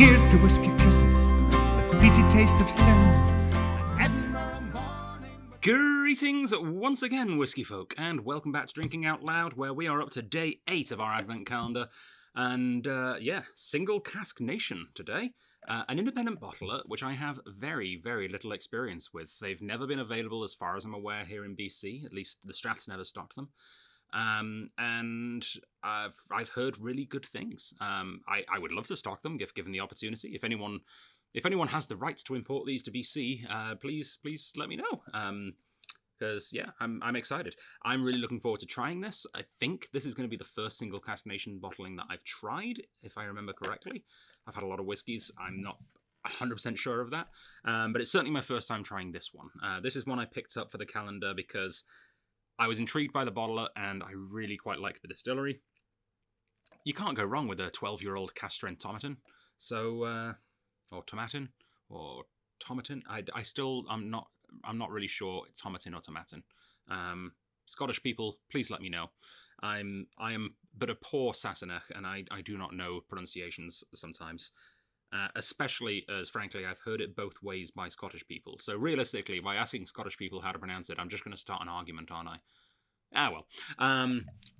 Here's to whiskey kisses, the peaty taste of sin. Greetings once again, whiskey folk, and welcome back to Drinking Out Loud, where we are up to day 8 of our advent calendar. And single cask nation today. An independent bottler, which I have very, very little experience with. They've never been available as far as I'm aware here in BC, at least the Strath's never stocked them. And I've heard really good things. I would love to stock them, if given the opportunity. If anyone has the rights to import these to BC, please let me know. Because I'm excited. I'm really looking forward to trying this. I think this is going to be the first single cask nation bottling that I've tried, if I remember correctly. I've had a lot of whiskies. I'm not 100% sure of that, but it's certainly my first time trying this one. This is one I picked up for the calendar because I was intrigued by the bottler, and I really quite like the distillery. You can't go wrong with a 12-year-old cask strength Tomatin. So, or Tomatin, or Tomatin. I'm not really sure it's Tomatin or Tomatin. Scottish people, please let me know. I am but a poor Sassenach, and I do not know pronunciations sometimes. Especially as, frankly, I've heard it both ways by Scottish people. So realistically, by asking Scottish people how to pronounce it, I'm just going to start an argument, aren't I? Well.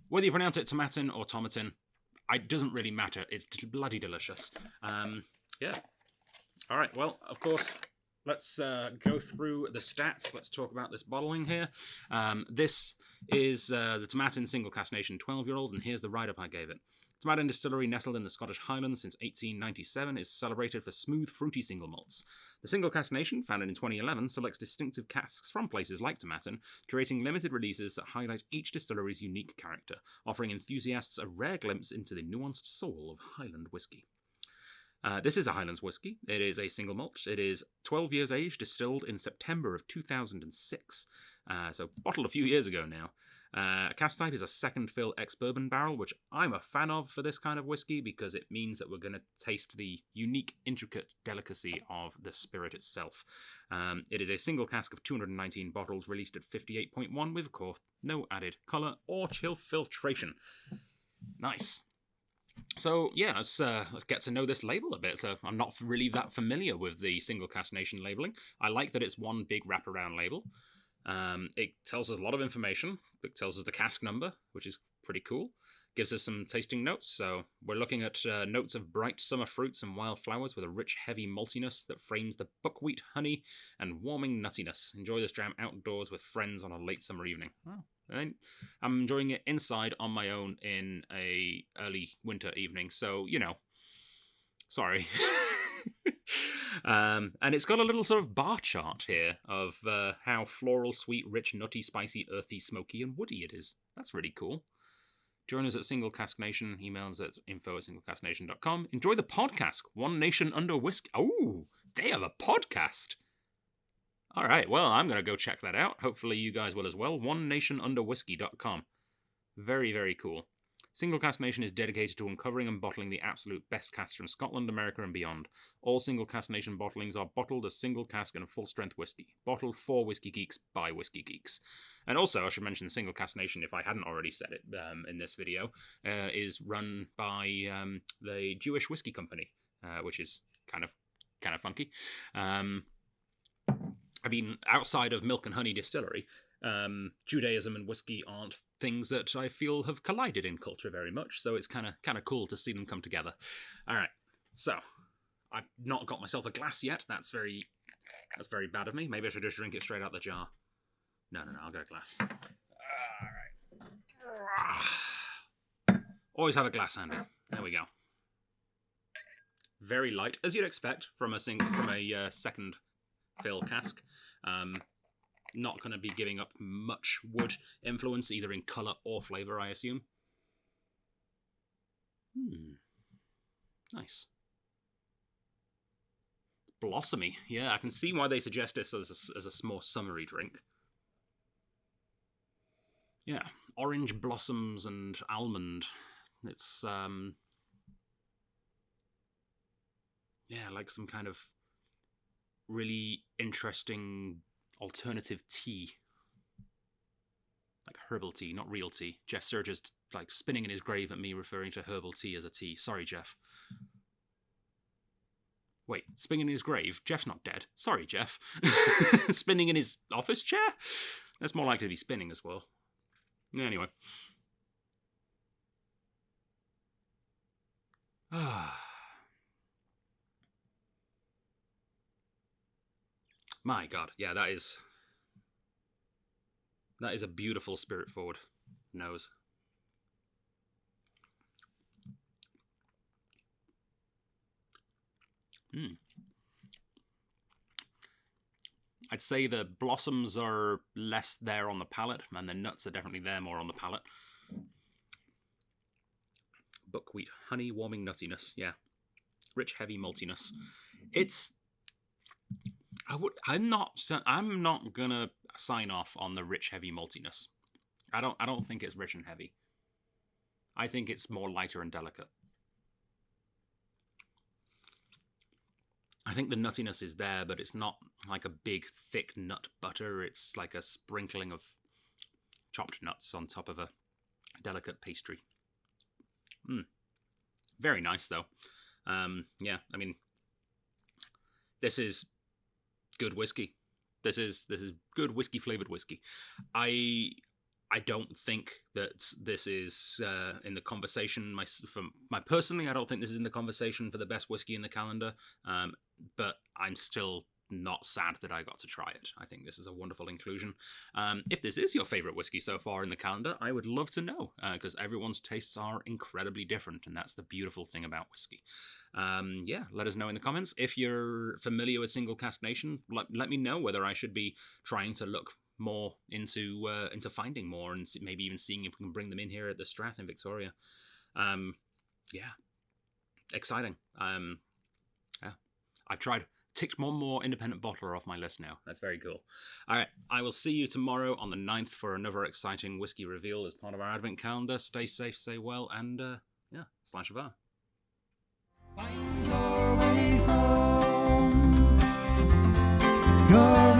Whether you pronounce it Tomatin or Tomatin, it doesn't really matter. It's bloody delicious. Yeah. All right, well, of course, let's go through the stats. Let's talk about this bottling here. This is the Tomatin Single Cask Nation 12-year-old, and here's the write-up I gave it. Tomatin Distillery, nestled in the Scottish Highlands since 1897, is celebrated for smooth, fruity single malts. The Single Cask Nation, founded in 2011, selects distinctive casks from places like Tomatin, curating limited releases that highlight each distillery's unique character, offering enthusiasts a rare glimpse into the nuanced soul of Highland whiskey. This is a Highlands whiskey. It is a single malt. It is 12 years aged, distilled in September of 2006. So bottled a few years ago now. Cask type is a second fill ex-bourbon barrel, which I'm a fan of for this kind of whiskey because it means that we're going to taste the unique, intricate delicacy of the spirit itself. It is a single cask of 219 bottles, released at 58.1 with, of course, no added colour or chill filtration. Nice. So, yeah, let's get to know this label a bit. So, I'm not really that familiar with the Single Cask Nation labeling. I like that it's one big wraparound label. It tells us a lot of information. It tells us the cask number, which is pretty cool. Gives us some tasting notes. So, we're looking at notes of bright summer fruits and wild flowers with a rich, heavy maltiness that frames the buckwheat honey and warming nuttiness. Enjoy this dram outdoors with friends on a late summer evening. Oh. I'm enjoying it inside on my own in a early winter evening, so, sorry. And it's got a little sort of bar chart here of how floral, sweet, rich, nutty, spicy, earthy, smoky, and woody it is. That's really cool. Join us at Single Cask Nation. Email us at info@singlecasknation.com. Enjoy the podcast, One Nation Under Whiskey. Oh, they have a podcast. All right, well, I'm going to go check that out. Hopefully you guys will as well. OneNationUnderWhiskey.com. Very, very cool. Single Cask Nation is dedicated to uncovering and bottling the absolute best casks from Scotland, America, and beyond. All Single Cask Nation bottlings are bottled as single cask and full-strength whiskey. Bottled for Whiskey Geeks by Whiskey Geeks. And also, I should mention Single Cask Nation, if I hadn't already said it in this video, is run by the Jewish Whiskey Company, which is kind of funky. I mean, outside of Milk and Honey Distillery, Judaism and whiskey aren't things that I feel have collided in culture very much, so it's kind of cool to see them come together. All right, so I've not got myself a glass yet. That's very bad of me. Maybe I should just drink it straight out the jar. No, I'll get a glass. All right. Always have a glass handy. There we go. Very light, as you'd expect from a second fill cask. Not going to be giving up much wood influence, either in colour or flavour, I assume. Nice. Blossomy. Yeah, I can see why they suggest this as a more summery drink. Yeah, orange blossoms and almond. It's, like some kind of really interesting alternative tea. Like herbal tea, not real tea. Jeff Surge's spinning in his grave at me referring to herbal tea as a tea. Sorry, Jeff. Wait, spinning in his grave? Jeff's not dead. Sorry, Jeff. Spinning in his office chair? That's more likely to be spinning as well. Anyway. My God, yeah, that is a beautiful spirit-forward nose. I'd say the blossoms are less there on the palate, and the nuts are definitely there more on the palate. Buckwheat, honey, warming nuttiness, yeah. Rich, heavy maltiness. It's... I'm not gonna sign off on the rich, heavy maltiness. I don't think it's rich and heavy. I think it's more lighter and delicate. I think the nuttiness is there, but it's not like a big, thick nut butter. It's like a sprinkling of chopped nuts on top of a delicate pastry. Very nice, though. Yeah, I mean, this is good whiskey. This is good whiskey-flavored whiskey. I don't think that this is in the conversation. Personally, I don't think this is in the conversation for the best whiskey in the calendar. But I'm still not sad that I got to try it. I think this is a wonderful inclusion. If this is your favorite whiskey so far in the calendar, I would love to know, because everyone's tastes are incredibly different, and that's the beautiful thing about whiskey. Yeah, let us know in the comments. If you're familiar with Single Cask Nation, let me know whether I should be trying to look more into finding more, and maybe even seeing if we can bring them in here at the Strath in Victoria. Yeah, exciting. Yeah, I've ticked one more independent bottler off my list now. That's very cool. All right, I will see you tomorrow on the 9th for another exciting whiskey reveal as part of our advent calendar. Stay safe, stay well, and yeah, slash var. Find your way home. Your